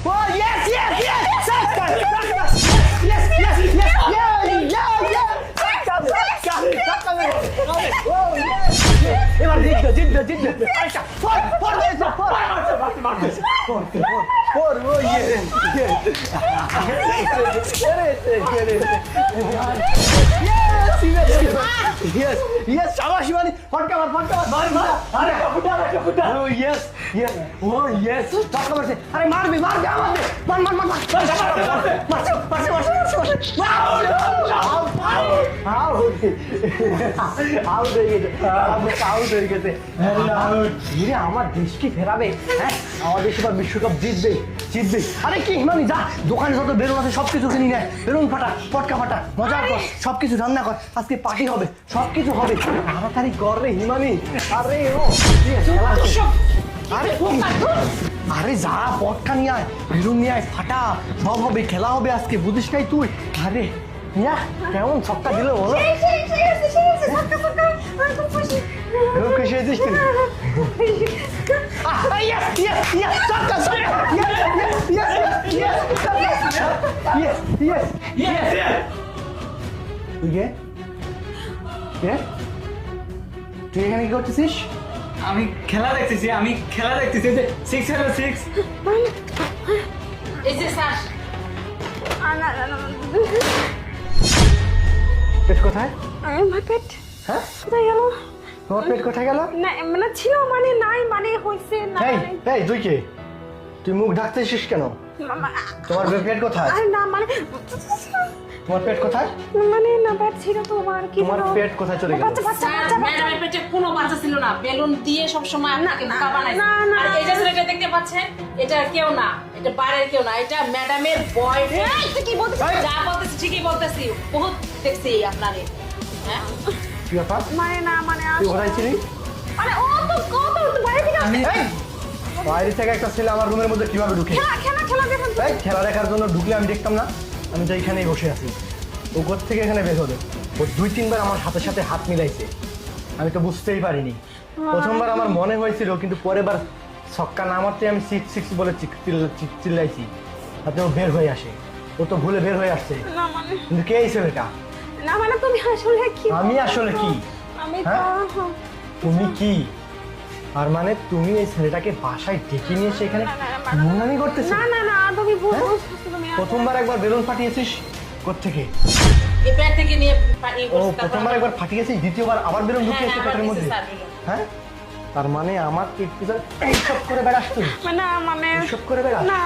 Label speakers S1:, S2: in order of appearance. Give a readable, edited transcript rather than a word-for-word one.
S1: Oh yes, yes, yes! Sakka, sakka, yes, yes, yes, yeah, yeah, yeah! Sakka, sakka, sakka mere. Oh yes, yes! এবার জিতবে। আচ্ছা, for, oh yes, yes. Yes, शाबाश शिवानी, फटका मार, अरे कपूटा, oh yes, फटका मार से, अरे मार भी, मार, আউট হয়ে গেছে। ধীরে আমার দেশকে ফেরাবে, হ্যাঁ আমার দেশ এবার বিশ্বকাপ জিতবে। আরে কি হিমানি, যা দোকানে যত বেলুন আছে সবকিছু কিনে নেয়, বেলুন ফাটা, পটকা ফাটা, মজা কর, সবকিছু রান্না কর, আজকে পার্টি হবে, সবকিছু হবে, তাড়াতাড়ি কর রে হিমানি। আরে ও আরে যা পটকা নিয়ে আয়, বেলুন নিয়ে আয়, ফাটা, সব হবে, খেলা হবে আজকে, বুঝিস নাই তুই? আরে ইয়া কেমন ছক্কা দিল বলো? খুশি হয়েছিস তুই? তুই এখানে কি করতেছিস?
S2: আমি খেলা দেখতেছি যে 6 হলো 6।
S3: এই যে স্যার,
S1: পেট কোথায়?
S4: আমার পেট
S1: হ্যাঁ
S4: কোথায় গেল?
S1: তোমার পেট কোথায় গেল?
S4: না মানে ছিল, মানে নাই, মানে হয়েছে না।
S1: এই তুই কে? তুই মুখ ঢাকতেছিস কেন? তোমার পেট কোথায়?
S4: আরে না মানে
S1: তোমার পেট কোথায়?
S4: মানে না পেট ছিল তোমার, কি
S1: তোমার পেট কোথায় চলে গেল?
S3: স্যার ম্যাডামের পেটে কোনো বাচ্চা ছিল না, বেলুন দিয়ে সব সময় আপনাকে বোকা বানায়।
S4: না।
S3: আর এই যে ছেলেটা দেখতে পাচ্ছেন, এটা কেউ না, এটা বাইরের কেউ না, এটা ম্যাডামের বয়ফ্রেন্ড।
S4: তুই কি বলছিস?
S3: যা বলতেছি ঠিকই বলতেছি, বহুত দেখছি আপনারে। হ্যাঁ
S1: কি ব্যাপার?
S4: মানে না মানে
S1: তুই কোথায় ছিলি?
S4: মানে ও তো বাইরে থেকে আসছে।
S1: বাইরে থেকে একটা ছেলে আমার রুমের মধ্যে কিভাবে ঢুকে?
S4: খেলা দেখুন।
S1: এই খেলা দেখার জন্য ঢুকলে আমি দেখতাম না? আমি তো এইখানেই বসে আছি। ও কোথা থেকে এখানে বের হলো? ও 2-3 বার আমার সাথে হাত মিলাইছে, আমি তো বুঝতেই পারিনি। প্রথমবার আমার মনে হয়েছিল, কিন্তু পরের বার ছক্কা না মারতে আমি 6 বলে চিল্লাইছি, তাতে ও বের হয়ে আসে। ও তো ভুলে বের হয়ে আসছে।
S4: না মানে
S1: কিন্তু কে এই ছেলেটা?
S4: না মানে তুমি আসলে কি?
S1: আমি আসলে কি?
S4: আমি
S1: হ্যাঁ? তুমি কি? আর মানে তুমি এই ছেলেটাকে বাসায় ডেকে নিয়ে এসে এখানে নোংরামি করতেছো?
S4: না তুমি ভুল
S1: হ্যাঁ?
S4: বুঝছো তুমি।
S1: প্রথমবার একবার বেলুন ফাটিয়েছিস, কোত্থেকে?
S3: এই পেট থেকে নিয়ে পাঠিয়ে
S1: ও প্রথমবার একবার ফাটিয়েছিস, দ্বিতীয়বার আবার বেলুন ঢুকিয়েছে পেটের মধ্যে। হ্যাঁ, তার মানে আমার পেট পিছনে এইসব করে বেড়াস তুই?
S4: মানে
S1: এইসব করে বেড়াস?
S4: না